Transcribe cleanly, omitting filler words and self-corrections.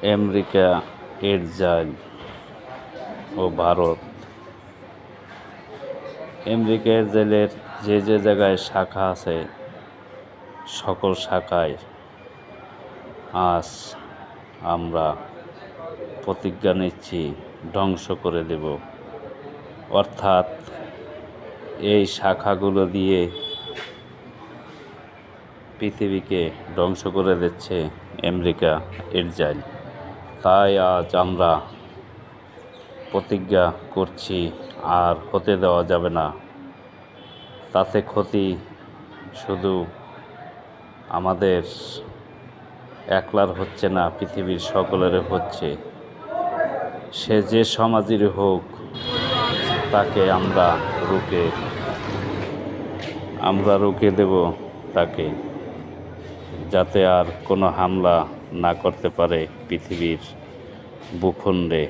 America, Israel ও Bharat. America ইসরায়েলের যে যে জায়গায় শাখা আছে, সকল শাখায় আজ আমরা প্রতিজ্ঞা নিচ্ছি ধ্বংস করে দেব। অর্থাৎ এই শাখাগুলো দিয়ে পৃথিবীকে ধ্বংস করে দিচ্ছে আমেরিকা, ইসরায়েল। তাই আজ আমরা প্রতিজ্ঞা করছি আর হতে দেওয়া যাবে না। তাতে ক্ষতি শুধু আমাদের একলার হচ্ছে না, পৃথিবীর সকলের হচ্ছে। সে যে সমাজেরই হোক, তাকে আমরা রুখে দেব তাকে, যাতে আর কোনো হামলা না করতে পারে পৃথিবীর ভূখণ্ডে।